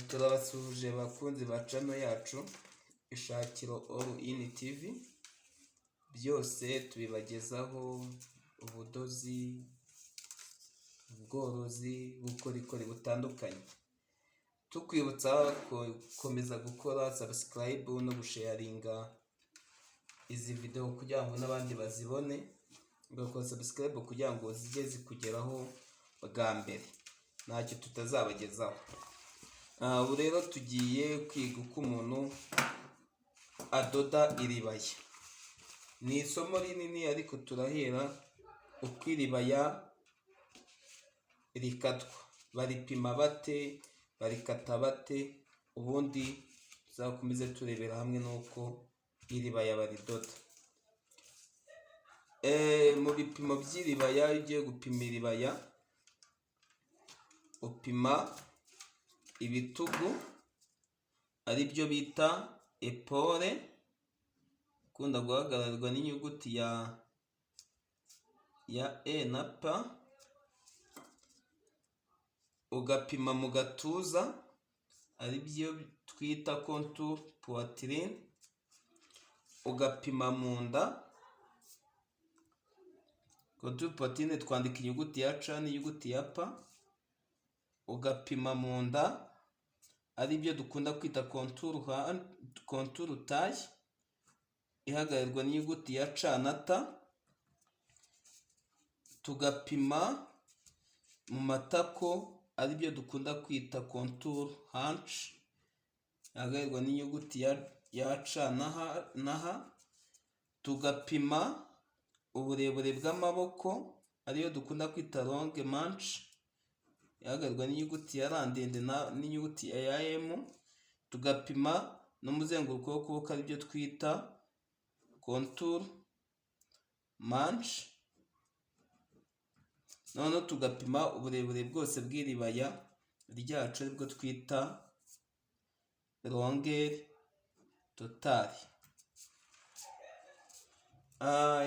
turabasuhuje bakunzi ba channel yacu Ishakiro All In TV. Byose tubibagezaho ubudozi, ubworozi, ubukorikori butandukanye. Tukwibutsa gukomeza gukora subscribe no gusharinga izi video kugira ngo n'abandi bazibone. Ugakora subscribe kugira ngo zijye zikugeraho bwa mbere, ntacyo tutazabagezaho. Ubu rero tugiye kwiga uko umuntu adoda iribaya. Ni isomo rinini ariko turahera uko iribaya rikatwa, baripima bate, barikata bate, ubundi tuzakomeze turebera hamwe nuko iribaya baridoda. Mu bipimo by'iribaya, iyo ugiye gupima iribaya upima ibitugu, ari byo bita epole, ikunda guhagararirwa n'inyuguti ya E na P. Ugapima mu gatuza, ari byo twita contour poitrine. Ugapima mu nda, contour poitrine twandika inyuguti ya C n'inyuguti ya P. Ugapima mu nda, ari byo dukunda kwita contour taille, ihagararirwa n'inyuguti ya C na T. Tugapima mu matako, ari byo dukunda kwita contour hanche, ihagararirwa n'inyuguti ya C na H. Tugapima uburebure bw'amaboko, ariyo dukunda kwita longue manche, ihagararirwa n'inyuguti ya R ndende n'inyuguti ya M. Tugapima n'umuzenguruko w'ukuboko, ari byo twita contour manche. Noneho tugapima uburebure bwose bw'iribaya ryacu, ari bwo twita longueur totale.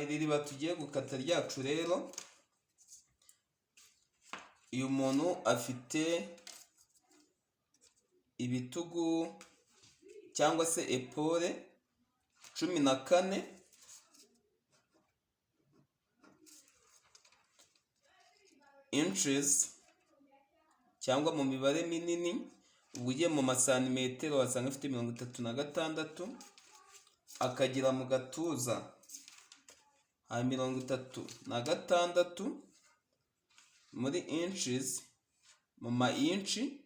Iri riba tugiye gukata ryacu rero, uyu muntu afite ibitugu cyangwa se epole 14 inches, cyangwa mu mibare minini ugiye mu masantimetero wasanga afite 36. Akagira mu gatuza ha 36 muri inches, mu ma inchi,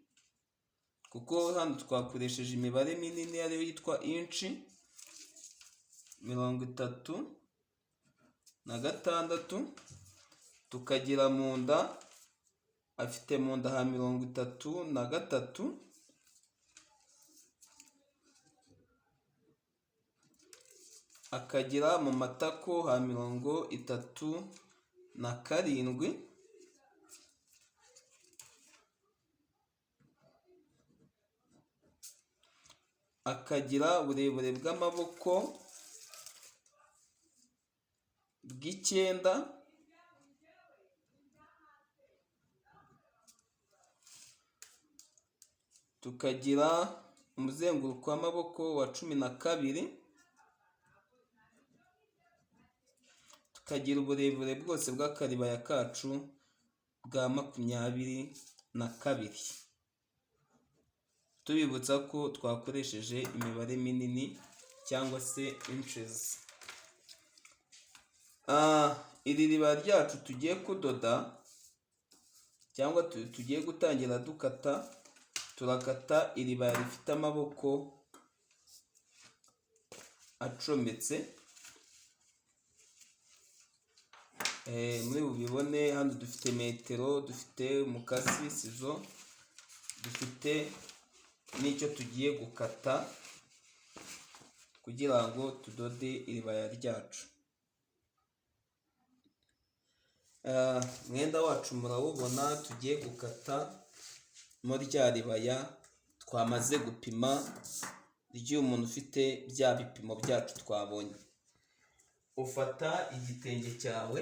kuko hano twakoresheje imibare minini ariyo yitwa inchi. 36. Tukagira mu nda, afite mu nda ha 33. Akagira mu matako ha 37. Akagira uburebure bw'amaboko bw'9. Tukagira umuzenguruko w'amaboko wa 12. Tukagira uburebure bwose bw'akaribaya kacu bwa 22. Tubibutsa ko twakoresheje imibare minini cyangwa se inches. Iri riba ryacu tugiye kudoda cyangwa tugiye gutangira dukata, turakata iribaya rifite amaboko acometse. Muri bubibone hano dufite metero, dufite umukasi, sizo, dufite n'icyo tugiye gukata kugira ngo tudode iribaya ryacu. Mwenda wacu murawubona, tugiye gukata muri rya ribaya twamaze gupima ry'umuntu ufite bya bipimo byacu twabonye. Ufata igitenge cyawe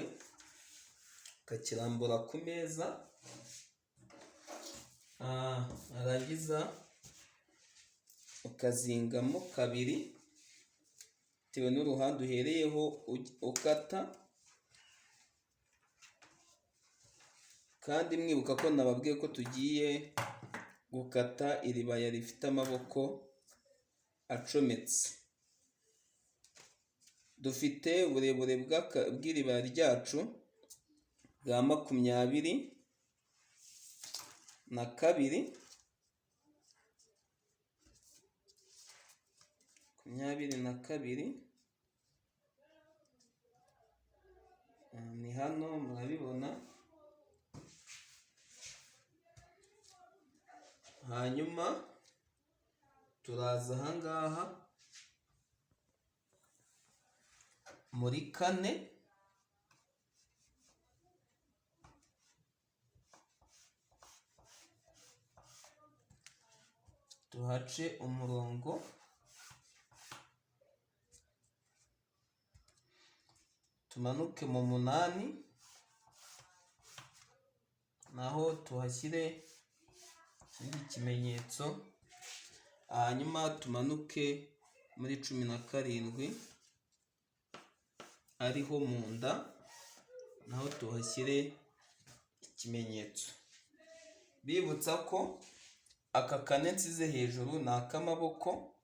ukakirambura ku meza, warangiza ukazingamo kabiri bitewe n'uruhande uhereyeho ukata, kandi mwibuka ko nababwiye ko tugiye gukata iribaya rifite amaboko acometse. Dufite uburebure bw'iribaya ryacu bwa 22 ni hano murabibona. Hanyuma turaza ahangaha muri 4 tuhace umurongo, tumanuke mu 8 naho tuhashyire ikindi kimenyetso, hanyuma tumanuke muri 17 ariho mu nda naho tuhashyire ikimenyetso. Bibutsa ko aka kane nsize hejuru ni ak'amaboko,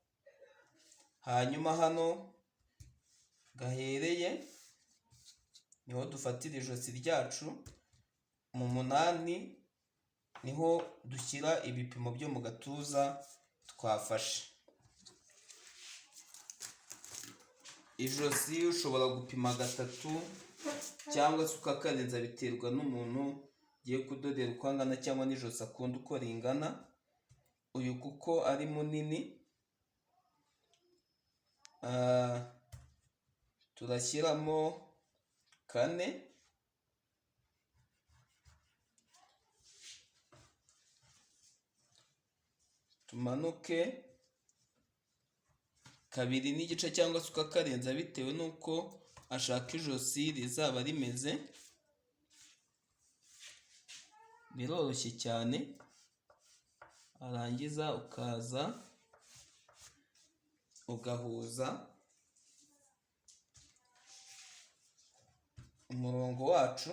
hanyuma hano gahereye niho dufatira ijosi ryacu, mu 8 niho dushyira ibipimo byo mu gatuza twafashe. Ijosi ushobora gupima 3 cyangwa se ukakarenza, biterwa n'umuntu ugiye kudodera uko angana cyangwa n'ijosi akunda uko ringana. Uyu kuko ari munini turashyiramo 4, tumanuke 2 n'igice cyangwa se ukakarenza bitewe n'uko ashaka ijosi rizaba rimeze. Biroroshye cyane. Arangiza ukaza ugahuza umurongo wacu,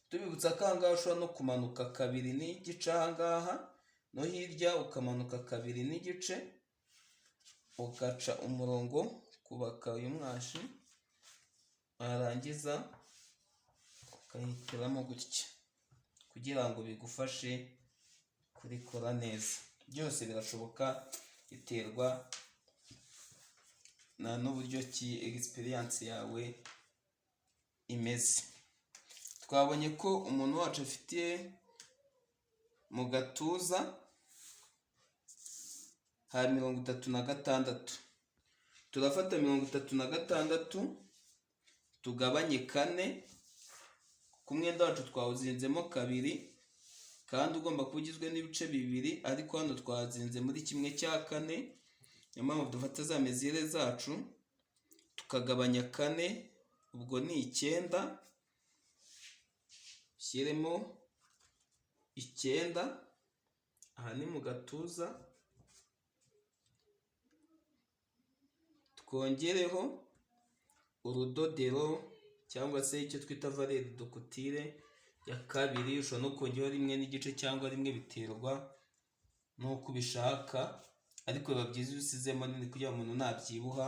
tubibutsa ko ahangaha ushobora no kumanuka 2 n'igice ahangaha, no hirya ukamanuka 2 n'igice, ugaca umurongo kubaka uyu mwashi, warangiza ukahitiramo gutya kugira ngo bigufashe kurikora neza. Byose birashoboka, biterwa n'uburyo ki experience yawe imeze. Twabonye ko umuntu wacu afite mu gatuza ha 36. Turafata 36 tugabanye 4, ku mwenda wacu twawuzinzemo 2 kandi ugomba kuba ugizwe n'ibice 2, ariko hano twazinze muri 1/4. Niyo mpamvu dufata za mezire zacu tukagabanya 4, ubwo ni 9, ushyiremo 9, aha ni mu gatuza, twongereho urudodero cyangwa se icyo twita valeur de couture ya 2. Ushobora no kongeraho 1 n'igice cyangwa 1, biterwa n'uko ubishaka, ariko biba byiza iyo usizemo nini kugira ngo umuntu nabyibuha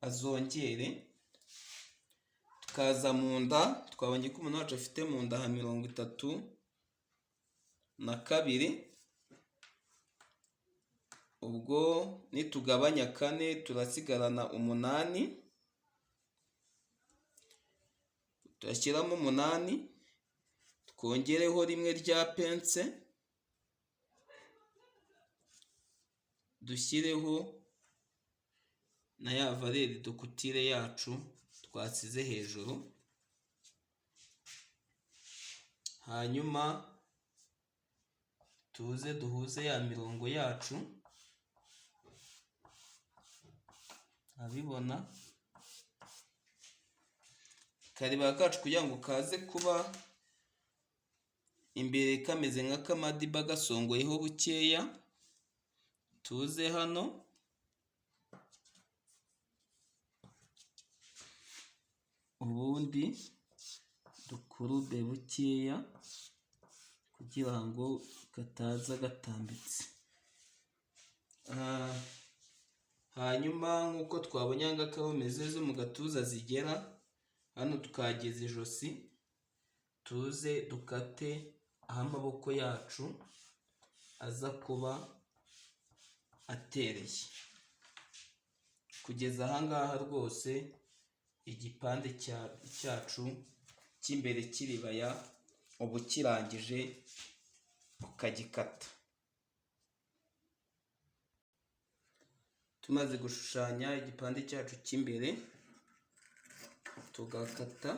azongere. Tukaza mu nda, twabonye ko umuntu wacu afite mu nda ha 32, ubwo nitugabanya 4 turasigarana 8, turashyiramo 8, twongereho 1 rya pense, dushyireho na ya valeur de couture yacu twasize hejuru, hanyuma tuze duhuze ya mirongo yacu. Abibona karibaya kacu kugira ngo kaze kuba imbere kameze nk'akamadiba gasongoyeho bukeya, tuze hano ubundi dukurube bukeya kugira ngo kataza gatambitse. Hanyuma nk'uko twabonye aha ngaha bimeze zo mu gatuza zigera hano tukahageza ijosi, tuze dukate aho amaboko yacu aza kuba atereye. Kugeza aha ngaha rwose igipande cyacu cy'imbere cy'iribaya uba ukirangije ukagikata. Tumaze gushushanya igipande cyacu cy'imbere tugakata,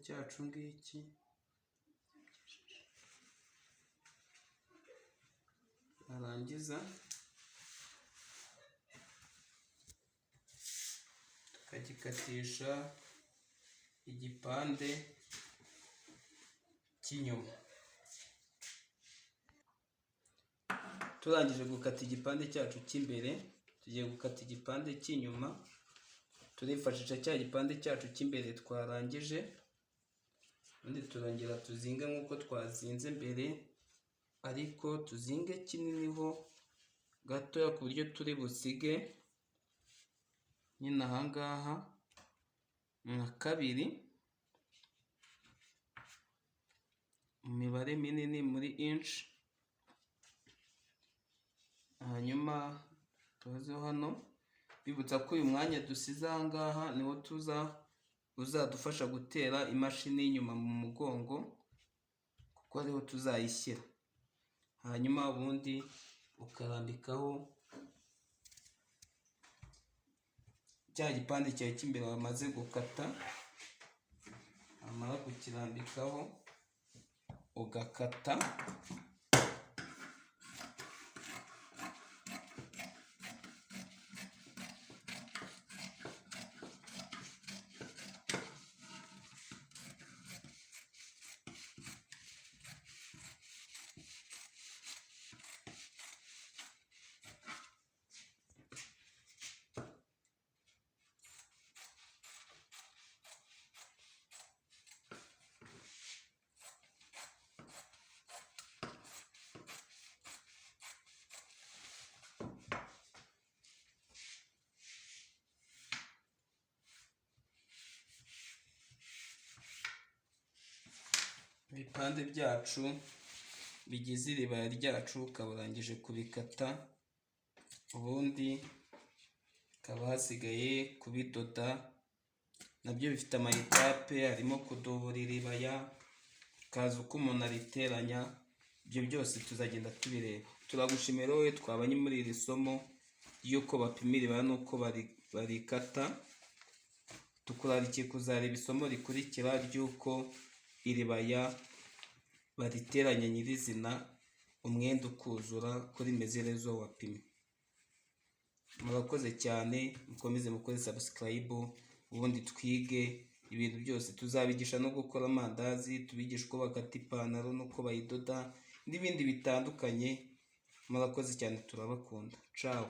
cyacu ngiki narangiza tukagikatisha igipande cy'inyuma. Turangije gukata igipande cyacu cy'imbere, tugiye gukata igipande cy'inyuma. Turifashisha cya gipande cyacu cy'imbere twarangije, ubundi turongera tuzinga nk'uko twazinze mbere, ariko tuzinge kininiho gatoya ku buryo turi busige nyine aha ngaha nka kabiri mu mibare minini muri inch. Hanyuma tuzeho hano bibutsa ko uyu mwanya dusize aha ngaha niwo uzadufasha gutera imashini y'inyuma mu mugongo, kuko ariho tuzayishyira. Hanyuma ubundi ukarambikaho cya gipande cyawe cy'imbere wamaze gukata, wamara kukirambikaho ugakata. Ibipande byacu bigize iribaya ryacu ukaba urangije kubikata, ubundi hakaba hasigaye kubidoda. Nabyo bifite amayetape, harimo kudubura iribaya, kaza uko umuntu ariteranya. Ibyo byose tuzagenda tubireba. Turagushimira wowe twabanye muri iri somo ry'uko bapima iribaya n'uko barikata. Tukurarikiye kuzareba isomo rikurikira ry'uko iribaya bariteranya nyirizina, umwenda ukuzura kuri mezerezo wapimye. Murakoze cyane, mukomeze mukore subscribe, ubundi twige ibintu byose. Tuzabigisha no gukora amandazi, tubigisha uko bakata ipantaro n'uko bayidoda n'ibindi bitandukanye. Murakoze cyane, turabakunda. Ciao.